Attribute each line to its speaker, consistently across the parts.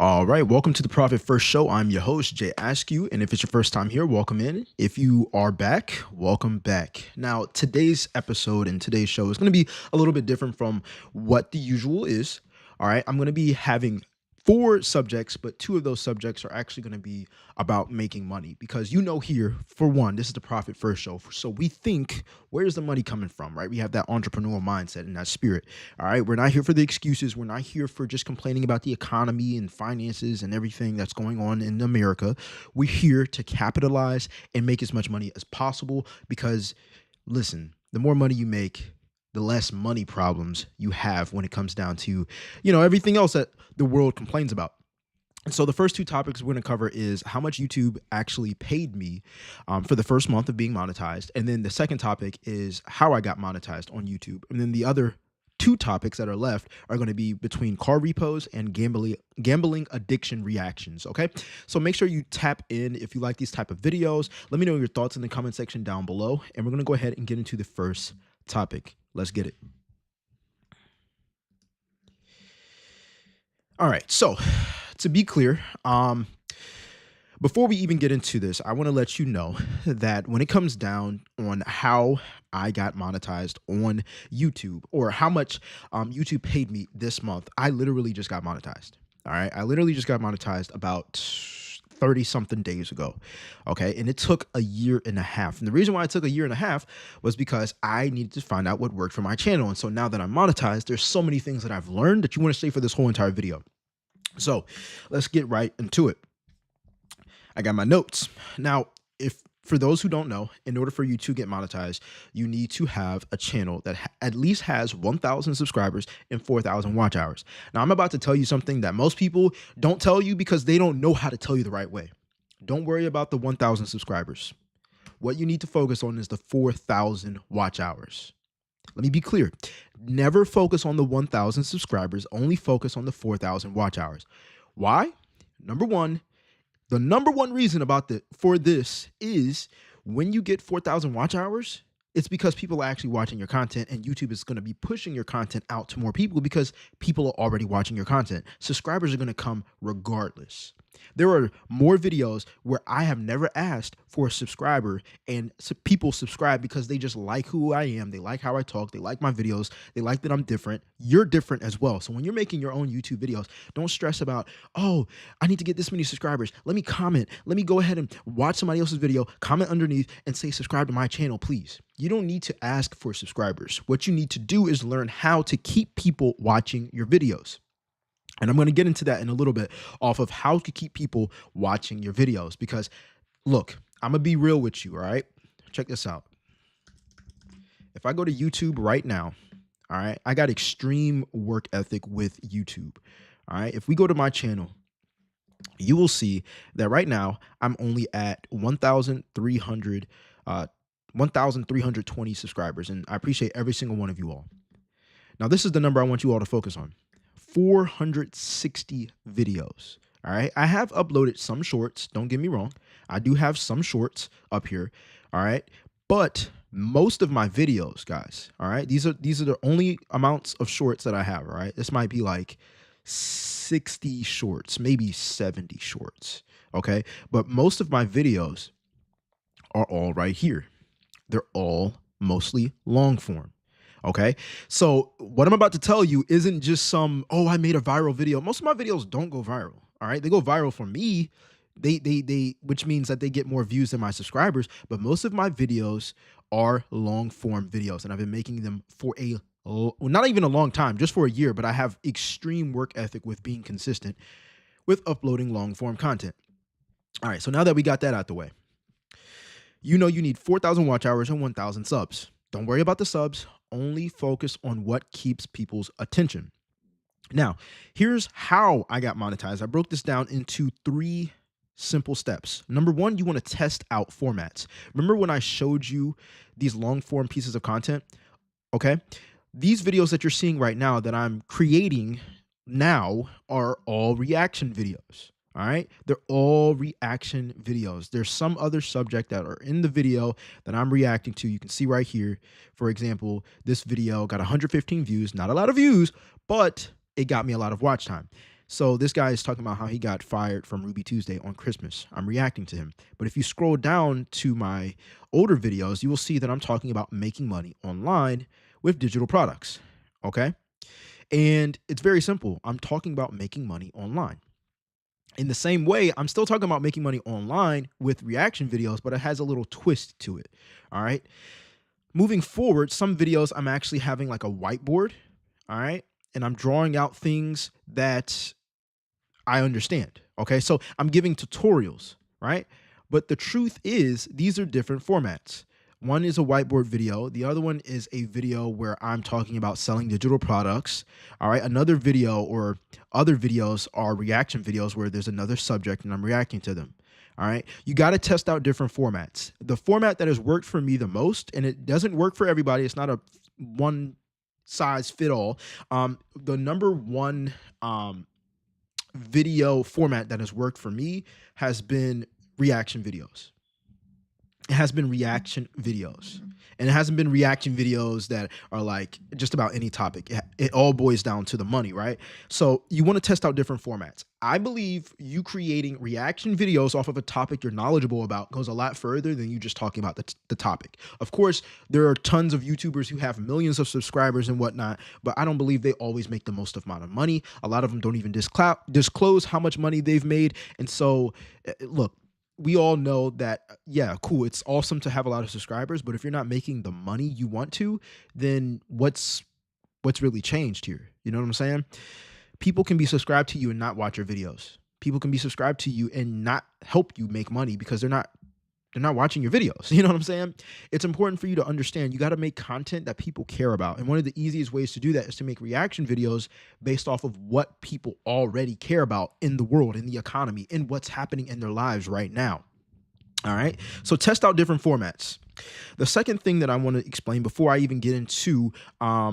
Speaker 1: All right, welcome to the Profit First Show. I'm your host, Jay Askew, and if it's your first time here, welcome in. If you are back, welcome back. Now, today's episode and today's show is going to be a little bit different from what the usual is. All right, I'm going to be having 4 subjects, but 2 of those subjects are actually going to be about making money because here, for one, this is the Profit First Show. So we think, where's the money coming from, right? We have that entrepreneurial mindset and that spirit. All right, we're not here for the excuses. We're not here for just complaining about the economy and finances and everything that's going on in America. We're here to capitalize and make as much money as possible because, listen, the more money you make, the less money problems you have when it comes down to, everything else that the world complains about. And so the first 2 topics we're going to cover is how much YouTube actually paid me for the first month of being monetized. And then the second topic is how I got monetized on YouTube. And then the other 2 topics that are left are going to be between car repos and gambling addiction reactions. Okay, so make sure you tap in if you like these type of videos. Let me know your thoughts in the comment section down below, and we're going to go ahead and get into the first topic. Let's get it. All right, so to be clear, before we even get into this, I want to let you know that when it comes down on how I got monetized on YouTube or how much YouTube paid me this month, I literally just got monetized. All right, I literally just got monetized about 30 something days ago. Okay, and it took a year and a half. And the reason why it took a year and a half was because I needed to find out what worked for my channel. And so now that I'm monetized, there's so many things that I've learned that you want to stay for this whole entire video. So let's get right into it. I got my notes. Now, for those who don't know, in order for you to get monetized, you need to have a channel that at least has 1,000 subscribers and 4,000 watch hours. Now, I'm about to tell you something that most people don't tell you because they don't know how to tell you the right way. Don't worry about the 1,000 subscribers. What you need to focus on is the 4,000 watch hours. Let me be clear. Never focus on the 1,000 subscribers. Only focus on the 4,000 watch hours. Why? The number one reason for this is when you get 4,000 watch hours, it's because people are actually watching your content, and YouTube is going to be pushing your content out to more people because people are already watching your content. Subscribers are going to come regardless. There are more videos where I have never asked for a subscriber, and people subscribe because they just like who I am. They like how I talk. They like my videos. They like that I'm different. You're different as well. So when you're making your own YouTube videos, don't stress about, oh, I need to get this many subscribers. Let me comment. Let me go ahead and watch somebody else's video, comment underneath, and say subscribe to my channel, please. You don't need to ask for subscribers. What you need to do is learn how to keep people watching your videos. And I'm going to get into that in a little bit off of how to keep people watching your videos. Because, look, I'm going to be real with you, all right? Check this out. If I go to YouTube right now, all right, I got extreme work ethic with YouTube, all right? If we go to my channel, you will see that right now I'm only at 1,320 subscribers, and I appreciate every single one of you all. Now, this is the number I want you all to focus on. 460 videos. All right. I have uploaded some shorts. Don't get me wrong. I do have some shorts up here. All right. But most of my videos, guys, all right, these are the only amounts of shorts that I have. All right. This might be like 60 shorts, maybe 70 shorts. Okay. But most of my videos are all right here. They're all mostly long form. Okay, so what I'm about to tell you isn't just some, oh, I made a viral video. Most of my videos don't go viral. All right, they go viral for me. Which means that they get more views than my subscribers. But most of my videos are long form videos, and I've been making them for not even a long time, just for a year. But I have extreme work ethic with being consistent with uploading long form content. All right, so now that we got that out the way, you need 4,000 watch hours and 1,000 subs. Don't worry about the subs. Only focus on what keeps people's attention. Now, here's how I got monetized. I broke this down into 3 simple steps. Number 1, you want to test out formats. Remember when I showed you these long form pieces of content? Okay. These videos that you're seeing right now that I'm creating now are all reaction videos. All right. They're all reaction videos. There's some other subject that are in the video that I'm reacting to. You can see right here. For example, this video got 115 views, not a lot of views, but it got me a lot of watch time. So this guy is talking about how he got fired from Ruby Tuesday on Christmas. I'm reacting to him. But if you scroll down to my older videos, you will see that I'm talking about making money online with digital products. Okay. And it's very simple. I'm talking about making money online. In the same way, I'm still talking about making money online with reaction videos, but it has a little twist to it. All right. Moving forward, some videos I'm actually having like a whiteboard. All right. And I'm drawing out things that I understand. Okay. So I'm giving tutorials, right? But the truth is, these are different formats. One is a whiteboard video. The other one is a video where I'm talking about selling digital products. All right. Another video or other videos are reaction videos where there's another subject and I'm reacting to them. All right. You got to test out different formats. The format that has worked for me the most, and it doesn't work for everybody, it's not a one size fit all. The number one video format that has worked for me has been reaction videos. It has been reaction videos. And it hasn't been reaction videos that are like just about any topic. It all boils down to the money, right? So you want to test out different formats. I believe you creating reaction videos off of a topic you're knowledgeable about goes a lot further than you just talking about the topic. Of course, there are tons of YouTubers who have millions of subscribers and whatnot, but I don't believe they always make the most amount of money. A lot of them don't even disclose how much money they've made. And so, look, we all know that, yeah, cool, it's awesome to have a lot of subscribers, but if you're not making the money you want to, then what's really changed here? You know what I'm saying? People can be subscribed to you and not watch your videos. People can be subscribed to you and not help you make money because they're not watching your videos. You know what I'm saying? It's important for you to understand you got to make content that people care about. And one of the easiest ways to do that is to make reaction videos based off of what people already care about in the world, in the economy, in what's happening in their lives right now. All right. So test out different formats. The second thing that I want to explain before I even get into, how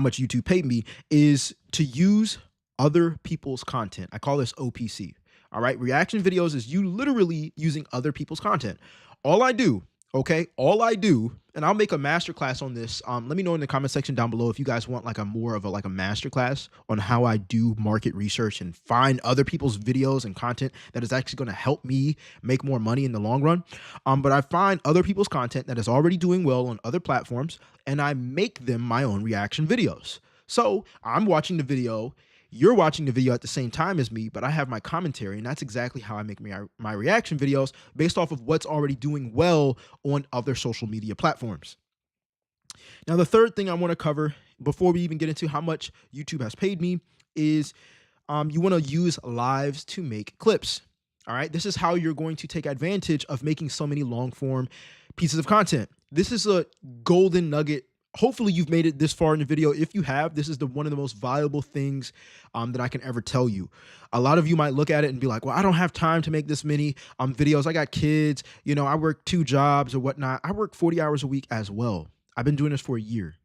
Speaker 1: much YouTube paid me is to use other people's content. I call this OPC. All right. Reaction videos is you literally using other people's content. All I do, and I'll make a masterclass on this. Let me know in the comment section down below if you guys want like a more of a masterclass on how I do market research and find other people's videos and content that is actually going to help me make more money in the long run. But I find other people's content that is already doing well on other platforms and I make them my own reaction videos. So I'm watching the video. You're watching the video at the same time as me, but I have my commentary, and that's exactly how I make my reaction videos based off of what's already doing well on other social media platforms. Now, the third thing I want to cover before we even get into how much YouTube has paid me is you want to use lives to make clips. All right. This is how you're going to take advantage of making so many long form pieces of content. This is a golden nugget. Hopefully you've made it this far in the video. If you have, this is one of the most valuable things that I can ever tell you. A lot of you might look at it and be like, well, I don't have time to make this many videos. I got kids, I work 2 jobs or whatnot. I work 40 hours a week as well. I've been doing this for a year.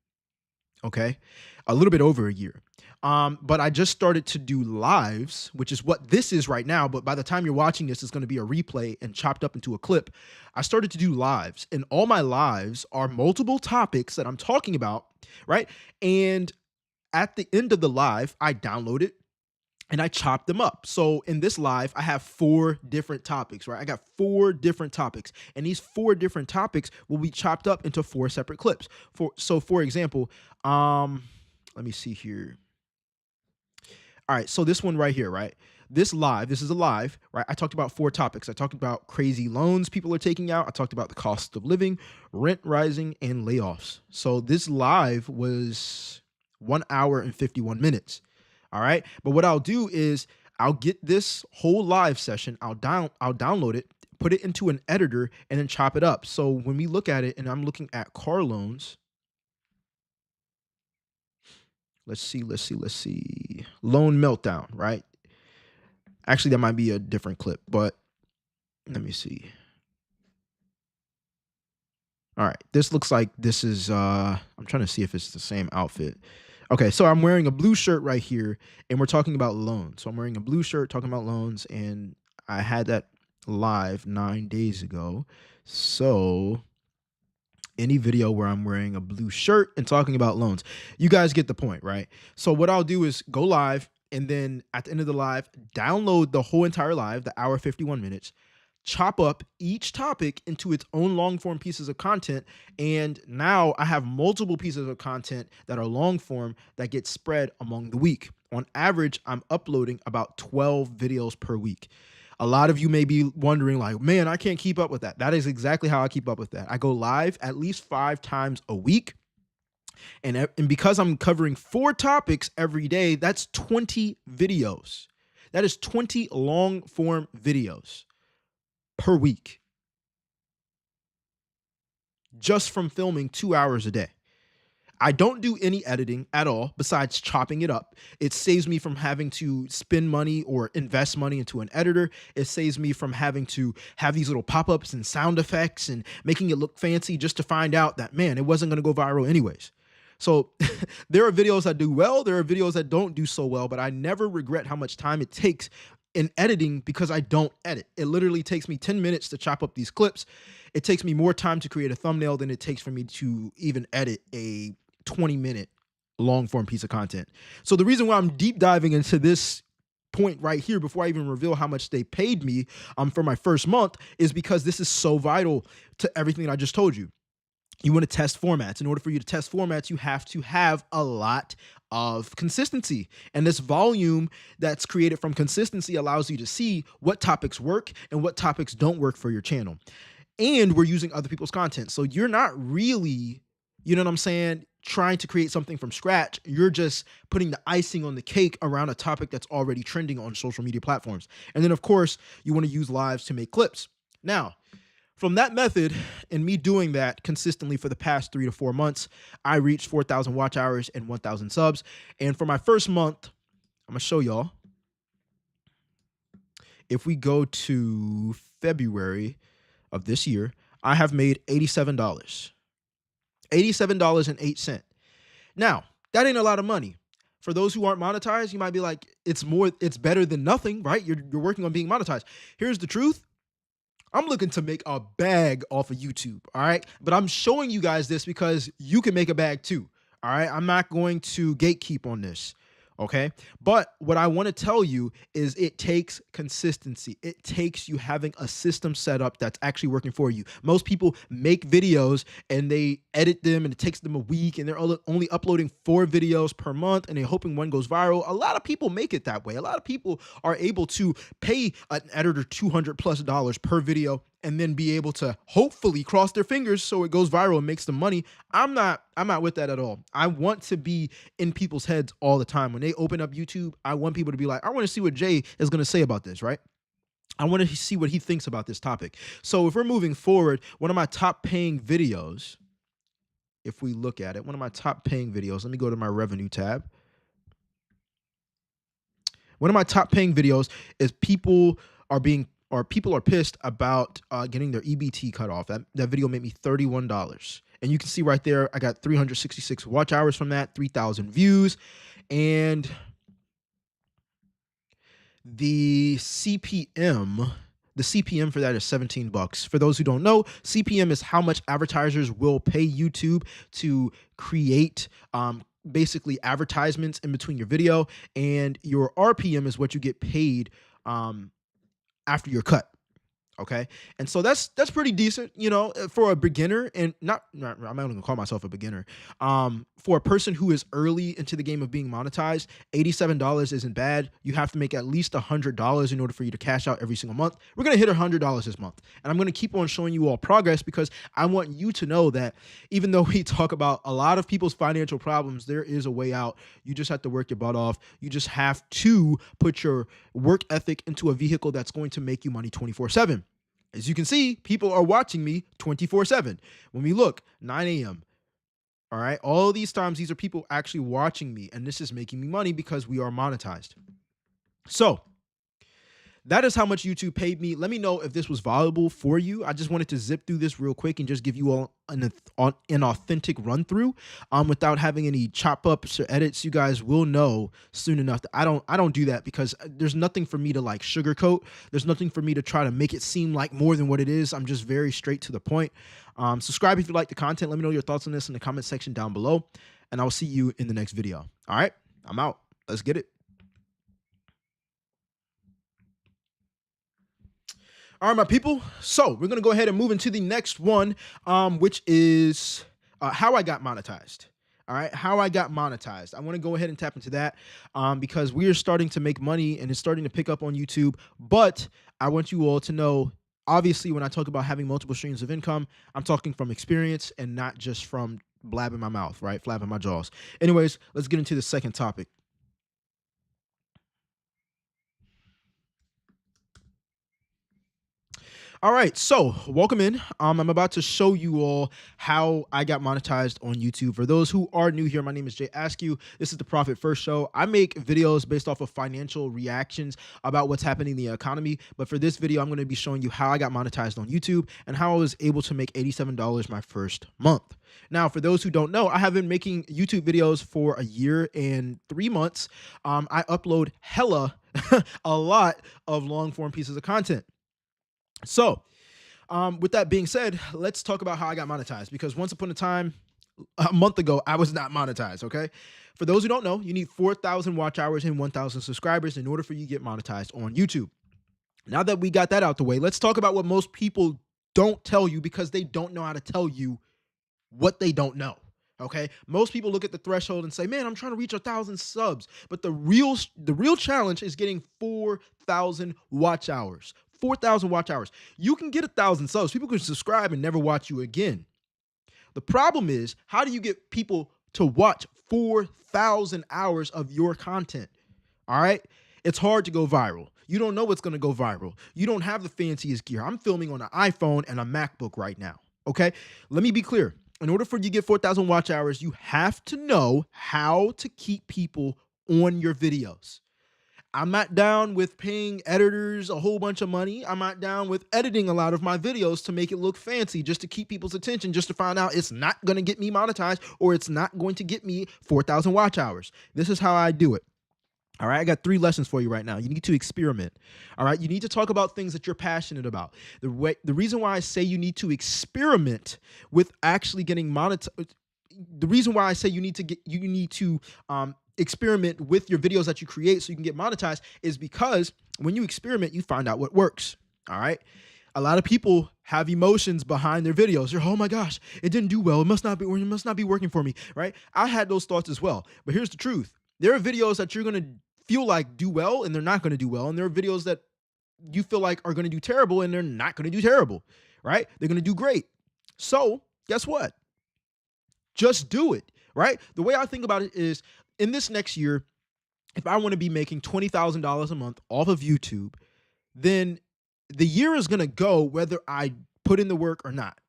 Speaker 1: Okay. A little bit over a year. But I just started to do lives, which is what this is right now. But by the time you're watching this, it's going to be a replay and chopped up into a clip. I started to do lives, and all my lives are multiple topics that I'm talking about, right? And at the end of the live, I download it and I chop them up. So in this live, I have 4 different topics, right? I got 4 different topics, and these 4 different topics will be chopped up into 4 separate clips. So for example, let me see here. All right, so this one right here, right? This is a live, right? I talked about 4 topics. I talked about crazy loans people are taking out. I talked about the cost of living, rent rising, and layoffs. So this live was 1 hour and 51 minutes. All right. But what I'll do is I'll get this whole live session. I'll download it, put it into an editor, and then chop it up. So when we look at it, and I'm looking at car loans. Let's see. Loan meltdown, right? Actually, that might be a different clip, but let me see. All right. This looks like this is, I'm trying to see if it's the same outfit. Okay. So I'm wearing a blue shirt right here, and we're talking about loans. So I'm wearing a blue shirt talking about loans, and I had that live 9 days ago. So any video where I'm wearing a blue shirt and talking about loans, you guys get the point, right? So what I'll do is go live, and then at the end of the live, download the whole entire live, the hour 51 minutes, chop up each topic into its own long form pieces of content. And now I have multiple pieces of content that are long form that get spread among the week. On average, I'm uploading about 12 videos per week. A lot of you may be wondering, like, man, I can't keep up with that. That is exactly how I keep up with that. I go live at least 5 times a week. And because I'm covering 4 topics every day, that's 20 videos. That is 20 long form videos per week, just from filming 2 hours a day. I don't do any editing at all besides chopping it up. It saves me from having to spend money or invest money into an editor. It saves me from having to have these little pop-ups and sound effects and making it look fancy just to find out that, man, it wasn't going to go viral anyways. So there are videos that do well. There are videos that don't do so well, but I never regret how much time it takes in editing because I don't edit. It literally takes me 10 minutes to chop up these clips. It takes me more time to create a thumbnail than it takes for me to even edit a 20-minute long form piece of content. So the reason why I'm deep diving into this point right here before I even reveal how much they paid me for my first month is because this is so vital to everything that I just told you. You want to test formats. In order for you to test formats, you have to have a lot of consistency. And this volume that's created from consistency allows you to see what topics work and what topics don't work for your channel. And we're using other people's content. So you're not really, you know what I'm saying, trying to create something from scratch. You're just putting the icing on the cake around a topic that's already trending on social media platforms. And then, of course, you want to use lives to make clips. Now, from that method and me doing that consistently for the past 3 to 4 months, I reached 4,000 watch hours and 1,000 subs. And for my first month, I'm going to show y'all. If we go to February of this year, I have made $87. $87.08. Now, that ain't a lot of money. For those who aren't monetized, you might be like, it's better than nothing, right? You're working on being monetized. Here's the truth. I'm looking to make a bag off of YouTube, all right? But I'm showing you guys this because you can make a bag too, all right? I'm not going to gatekeep on this, okay? But what I want to tell you is it takes consistency. It takes you having a system set up that's actually working for you. Most people make videos and they edit them and it takes them a week and they're only uploading 4 videos per month and they're hoping one goes viral. A lot of people make it that way. A lot of people are able to pay an editor $200+ per video and then be able to hopefully cross their fingers so it goes viral and makes them money. I'm not with that at all. I want to be in people's heads all the time. When they open up YouTube, I want people to be like, I want to see what Jay is going to say about this, right? I want to see what he thinks about this topic. So if we're moving forward, one of my top paying videos, if we look at it, one of my top paying videos, let me go to my revenue tab. One of my top paying videos is people are pissed about getting their EBT cut off. That video made me $31. And you can see right there, I got 366 watch hours from that, 3,000 views. And the CPM for that is $17. For those who don't know, CPM is how much advertisers will pay YouTube to create basically advertisements in between your video, and your RPM is what you get paid after your cut. Okay. And so that's pretty decent, you know, for a beginner, and I'm not going to call myself a beginner. For a person who is early into the game of being monetized, $87 isn't bad. You have to make at least $100 in order for you to cash out every single month. We're going to hit $100 this month, and I'm going to keep on showing you all progress because I want you to know that even though we talk about a lot of people's financial problems, there is a way out. You just have to work your butt off. You just have to put your work ethic into a vehicle that's going to make you money 24/7. As you can see, people are watching me 24/7. When we look, 9 a.m. All right. All these times, these are people actually watching me, and this is making me money because we are monetized. So that is how much YouTube paid me. Let me know if this was valuable for you. I just wanted to zip through this real quick and just give you all an authentic run through without having any chop ups or edits. You guys will know soon enough that I don't do that because there's nothing for me to like sugarcoat. There's nothing for me to try to make it seem like more than what it is. I'm just very straight to the point. Subscribe if you like the content. Let me know your thoughts on this in the comment section down below, and I'll see you in the next video. All right, I'm out. Let's get it. All right, my people. So we're gonna go ahead and move into the next one, which is how I got monetized. All right, how I got monetized. I want to go ahead and tap into that because we are starting to make money and it's starting to pick up on YouTube. But I want you all to know, obviously, when I talk about having multiple streams of income, I'm talking from experience and not just from blabbing my mouth, right? Flapping my jaws. Anyways, let's get into the second topic. All right, so welcome in. I'm about to show you all how I got monetized on YouTube. For those who are new here, my name is Jay Askew. This is the Profit First Show. I make videos based off of financial reactions about what's happening in the economy. But for this video, I'm going to be showing you how I got monetized on YouTube and how I was able to make $87 my first month. Now, for those who don't know, I have been making YouTube videos for a year and 3 months. I upload hella, a lot of long form pieces of content. So, with that being said, let's talk about how I got monetized because once upon a time, a month ago, I was not monetized. Okay. For those who don't know, you need 4,000 watch hours and 1,000 subscribers in order for you to get monetized on YouTube. Now that we got that out the way, let's talk about what most people don't tell you because they don't know how to tell you what they don't know. Okay. Most people look at the threshold and say, man, I'm trying to reach 1,000 subs. But the real challenge is getting 4,000 watch hours. 4,000 watch hours. You can get 1,000 subs. People can subscribe and never watch you again. The problem is, how do you get people to watch 4,000 hours of your content? All right. It's hard to go viral. You don't know what's going to go viral. You don't have the fanciest gear. I'm filming on an iPhone and a MacBook right now. Okay. Let me be clear. In order for you to get 4,000 watch hours, you have to know how to keep people on your videos. I'm not down with paying editors a whole bunch of money. I'm not down with editing a lot of my videos to make it look fancy just to keep people's attention, just to find out it's not going to get me monetized or it's not going to get me 4,000 watch hours. This is how I do it. All right, I got 3 lessons for you right now. You need to experiment. All right, you need to talk about things that you're passionate about. The reason why I say you need to experiment with actually getting monetized, the reason why I say you need to experiment with your videos that you create so you can get monetized is because when you experiment, you find out what works. All right. A lot of people have emotions behind their videos. They're, oh my gosh, it didn't do well. It must not be working for me. Right. I had those thoughts as well. But here's the truth. There are videos that you're going to feel like do well and they're not going to do well. And there are videos that you feel like are going to do terrible and they're not going to do terrible. Right. They're going to do great. So guess what? Just do it. Right. The way I think about it is, in this next year, if I want to be making $20,000 a month off of YouTube, then the year is going to go whether I put in the work or not.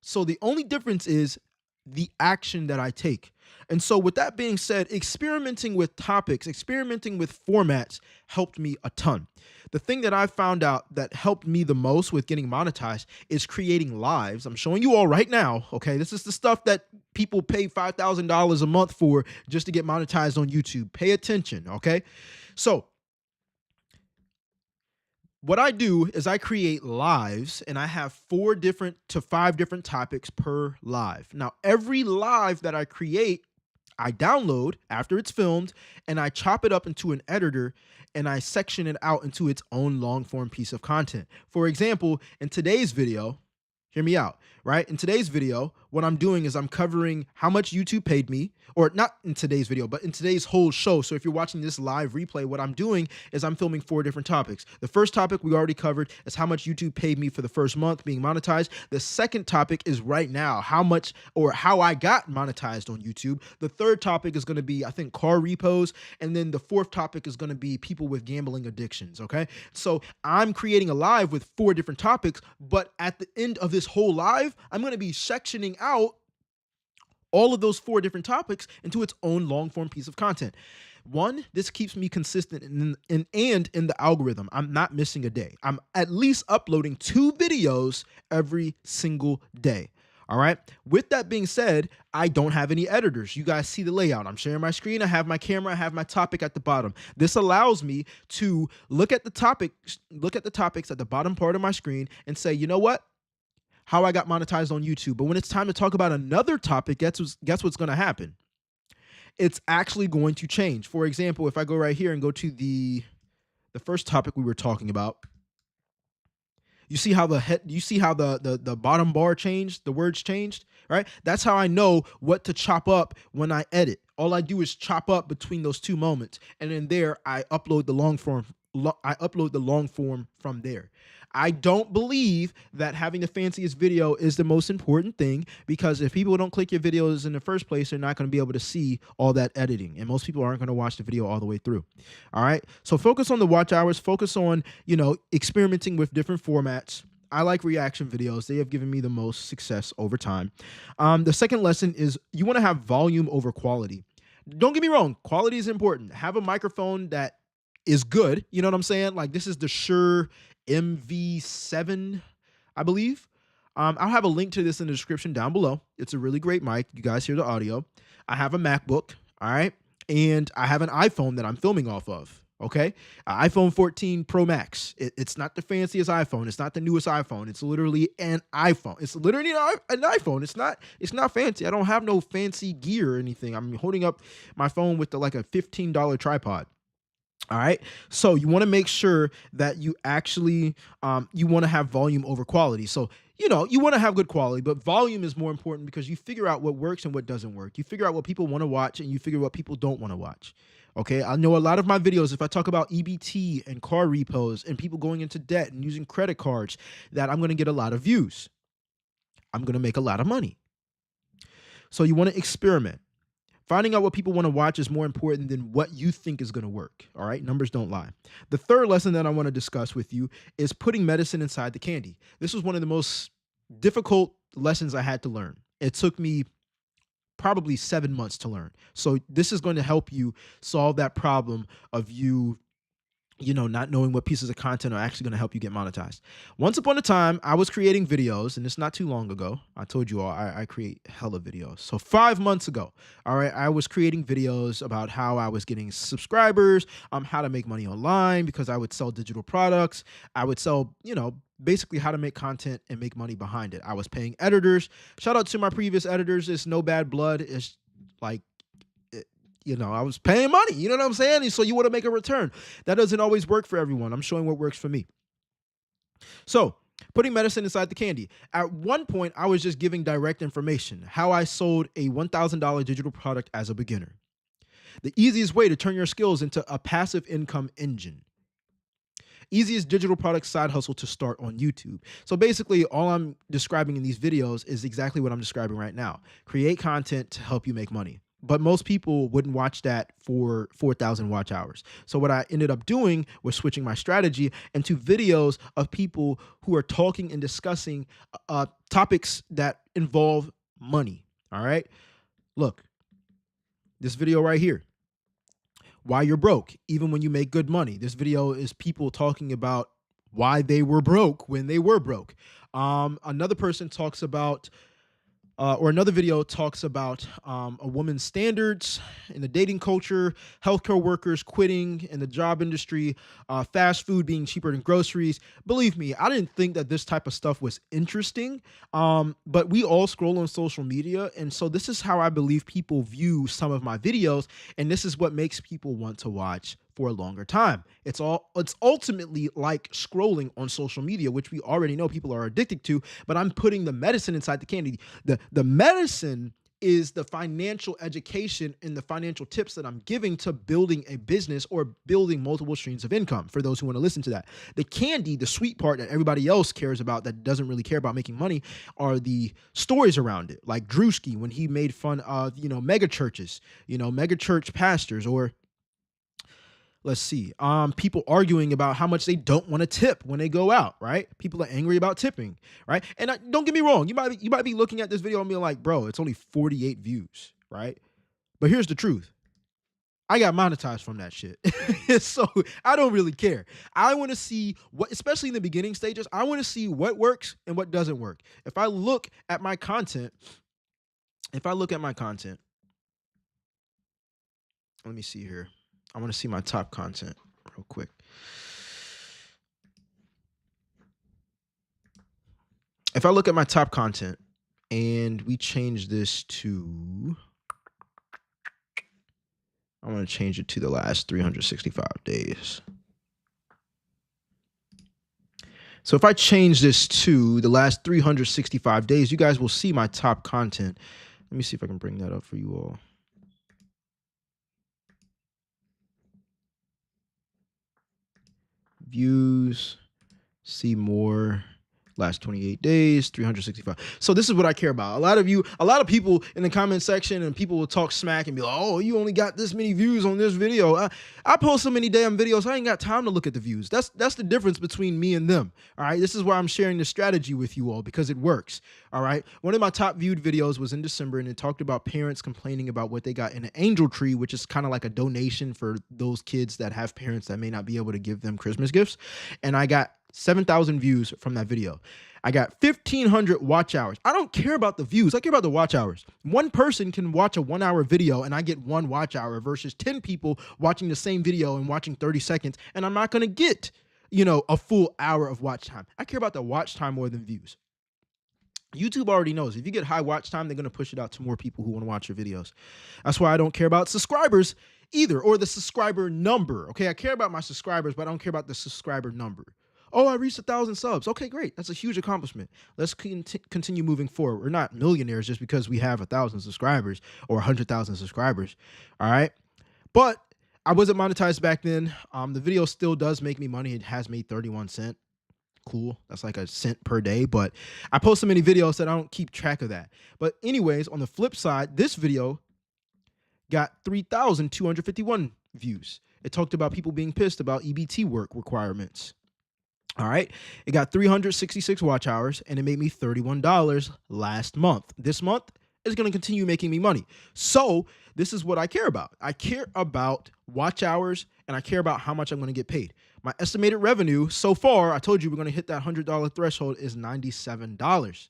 Speaker 1: So the only difference is the action that I take. And so with that being said, experimenting with topics, experimenting with formats helped me a ton. The thing that I found out that helped me the most with getting monetized is creating lives. I'm showing you all right now. Okay. This is the stuff that people pay $5,000 a month for just to get monetized on YouTube. Pay attention. Okay. So what I do is I create lives and I have 4 different to 5 different topics per live. Now, every live that I create, I download after it's filmed and I chop it up into an editor and I section it out into its own long form piece of content. For example, in today's video, hear me out, right? In today's video, what I'm doing is I'm covering how much YouTube paid me, or not in today's video, but in today's whole show. So if you're watching this live replay, what I'm doing is I'm filming 4 different topics. The first topic we already covered is how much YouTube paid me for the first month being monetized. The second topic is right now, how much or how I got monetized on YouTube. The third topic is going to be, I think, car repos. And then the fourth topic is going to be people with gambling addictions. Okay. So I'm creating a live with 4 different topics, but at the end of this whole live, I'm going to be sectioning out all of those 4 different topics into its own long form piece of content. One, this keeps me consistent in the algorithm. I'm not missing a day. I'm at least uploading 2 videos every single day. All right. With that being said, I don't have any editors. You guys see the layout. I'm sharing my screen. I have my camera. I have my topic at the bottom. This allows me to look at the topics at the bottom part of my screen and say, you know what? How I got monetized on YouTube. But when it's time to talk about another topic, guess what's going to happen? It's actually going to change. For example, if I go right here and go to the first topic we were talking about, You see how the bottom bar changed, the words changed, right? That's how I know what to chop up when I edit. All I do is chop up between those two moments, and then there I upload the long form. I upload the long form from there. I don't believe that having the fanciest video is the most important thing, because if people don't click your videos in the first place, they're not going to be able to see all that editing, and most people aren't going to watch the video all the way through. All right, so focus on the watch hours, focus on, experimenting with different formats. I like reaction videos. They have given me the most success over time. The second lesson is you want to have volume over quality. Don't get me wrong, quality is important. Have a microphone that is good. You know what I'm saying? Like, this is the Shure MV7, I believe. I'll have a link to this in the description down below. It's a really great mic. You guys hear the audio. I have a MacBook, all right? And I have an iPhone that I'm filming off of, okay? iPhone 14 Pro Max. It's not the fanciest iPhone. It's not the newest iPhone. It's literally an iPhone. It's literally an iPhone. It's not fancy. I don't have no fancy gear or anything. I'm holding up my phone with like a $15 tripod. All right. So you want to make sure that you actually, you want to have volume over quality. So, you want to have good quality, but volume is more important because you figure out what works and what doesn't work. You figure out what people want to watch, and you figure what people don't want to watch. Okay. I know a lot of my videos, if I talk about EBT and car repos and people going into debt and using credit cards, that I'm going to get a lot of views. I'm going to make a lot of money. So you want to experiment. Finding out what people want to watch is more important than what you think is going to work. All right. Numbers don't lie. The third lesson that I want to discuss with you is putting medicine inside the candy. This was one of the most difficult lessons I had to learn. It took me probably 7 months to learn. So this is going to help you solve that problem of you not knowing what pieces of content are actually going to help you get monetized. Once upon a time, I was creating videos, and it's not too long ago. I told you all I create hella videos. So 5 months ago, all right, I was creating videos about how I was getting subscribers, how to make money online, because I would sell digital products. I would sell, basically how to make content and make money behind it. I was paying editors. Shout out to my previous editors. It's no bad blood. It's like, I was paying money, you know what I'm saying? And so you want to make a return. That doesn't always work for everyone. I'm showing what works for me. So putting medicine inside the candy. At one point, I was just giving direct information, how I sold a $1,000 digital product as a beginner. The easiest way to turn your skills into a passive income engine. Easiest digital product side hustle to start on YouTube. So basically, all I'm describing in these videos is exactly what I'm describing right now. Create content to help you make money. But most people wouldn't watch that for 4,000 watch hours. So what I ended up doing was switching my strategy into videos of people who are talking and discussing topics that involve money. All right. Look, this video right here. Why you're broke, even when you make good money. This video is people talking about why they were broke when they were broke. Another person talks about or another video talks about a woman's standards in the dating culture, healthcare workers quitting in the job industry, fast food being cheaper than groceries. Believe me, I didn't think that this type of stuff was interesting, but we all scroll on social media, and so this is how I believe people view some of my videos, and this is what makes people want to watch for a longer time. It's ultimately like scrolling on social media, which we already know people are addicted to, but I'm putting the medicine inside the candy. The medicine is the financial education and the financial tips that I'm giving to building a business or building multiple streams of income for those who want to listen to that. The candy, the sweet part that everybody else cares about that doesn't really care about making money, are the stories around it. Like Drewski, when he made fun of, mega churches, mega church pastors, or let's see, people arguing about how much they don't want to tip when they go out, right? People are angry about tipping, right? And don't get me wrong, you might be looking at this video and being like, bro, it's only 48 views, right? But here's the truth. I got monetized from that shit. So I don't really care. I want to see what, especially in the beginning stages, I want to see what works and what doesn't work. If I look at my content, let me see here. I want to see my top content real quick. If I look at my top content and we change this to, I want to change it to the last 365 days. So if I change this to the last 365 days, you guys will see my top content. Let me see if I can bring that up for you all. Views, see more. Last 28 days, 365. So this is what I care about. A lot of people in the comment section, and people will talk smack and be like, oh, you only got this many views on this video. I post so many damn videos, I ain't got time to look at the views. That's the difference between me and them. All right. This is why I'm sharing this strategy with you all, because it works. All right. One of my top viewed videos was in December, and it talked about parents complaining about what they got in an angel tree, which is kind of like a donation for those kids that have parents that may not be able to give them Christmas gifts. And I got 7,000 views from that video. I got 1,500 watch hours. I don't care about the views. I care about the watch hours. One person can watch a 1 hour video and I get 1 watch hour versus 10 people watching the same video and watching 30 seconds. And I'm not going to get, a full hour of watch time. I care about the watch time more than views. YouTube already knows if you get high watch time, they're going to push it out to more people who want to watch your videos. That's why I don't care about subscribers either, or the subscriber number. Okay. I care about my subscribers, but I don't care about the subscriber number. Oh, I reached 1,000 subs. Okay, great. That's a huge accomplishment. Let's continue moving forward. We're not millionaires just because we have 1,000 subscribers or 100,000 subscribers. All right. But I wasn't monetized back then. The video still does make me money. It has made 31 cents. Cool. That's like a cent per day. But I post so many videos that I don't keep track of that. But anyways, on the flip side, this video got 3,251 views. It talked about people being pissed about EBT work requirements. All right. It got 366 watch hours, and it made me $31 last month. This month is going to continue making me money. So this is what I care about. I care about watch hours, and I care about how much I'm going to get paid. My estimated revenue so far, I told you we're going to hit that $100 threshold, is $97.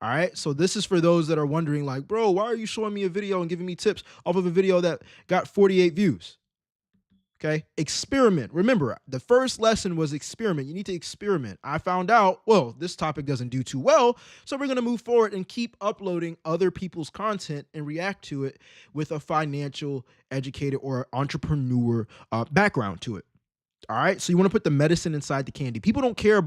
Speaker 1: All right. So this is for those that are wondering, like, bro, why are you showing me a video and giving me tips off of a video that got 48 views? Okay, experiment. Remember, the first lesson was experiment. You need to experiment. I found out, well, this topic doesn't do too well, so we're going to move forward and keep uploading other people's content and react to it with a financial, educated, or entrepreneur background to it. All right, so you want to put the medicine inside the candy. People don't care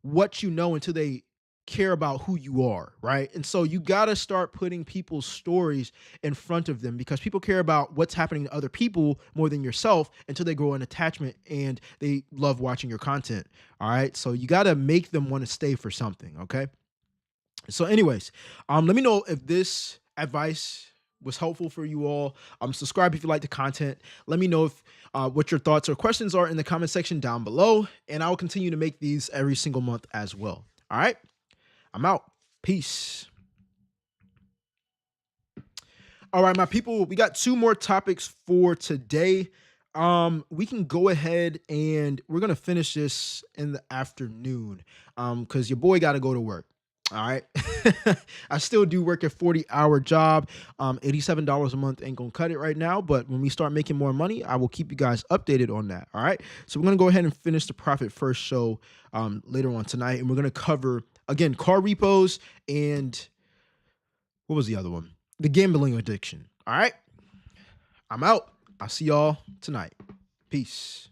Speaker 1: what you know until they care about who you are, right? And so you got to start putting people's stories in front of them, because people care about what's happening to other people more than yourself until they grow an attachment and they love watching your content. All right. So you got to make them want to stay for something. Okay. So anyways, let me know if this advice was helpful for you all. Subscribe if you like the content. Let me know if what your thoughts or questions are in the comment section down below, and I will continue to make these every single month as well. All right. I'm out. Peace. All right, my people, we got 2 more topics for today. We can go ahead and we're going to finish this in the afternoon because your boy got to go to work. All right. I still do work a 40-hour job. $87 a month ain't going to cut it right now. But when we start making more money, I will keep you guys updated on that. All right. So we're going to go ahead and finish the Profit First show later on tonight. And we're going to cover, again, car repos and what was the other one? The gambling addiction. All right. I'm out. I'll see y'all tonight. Peace.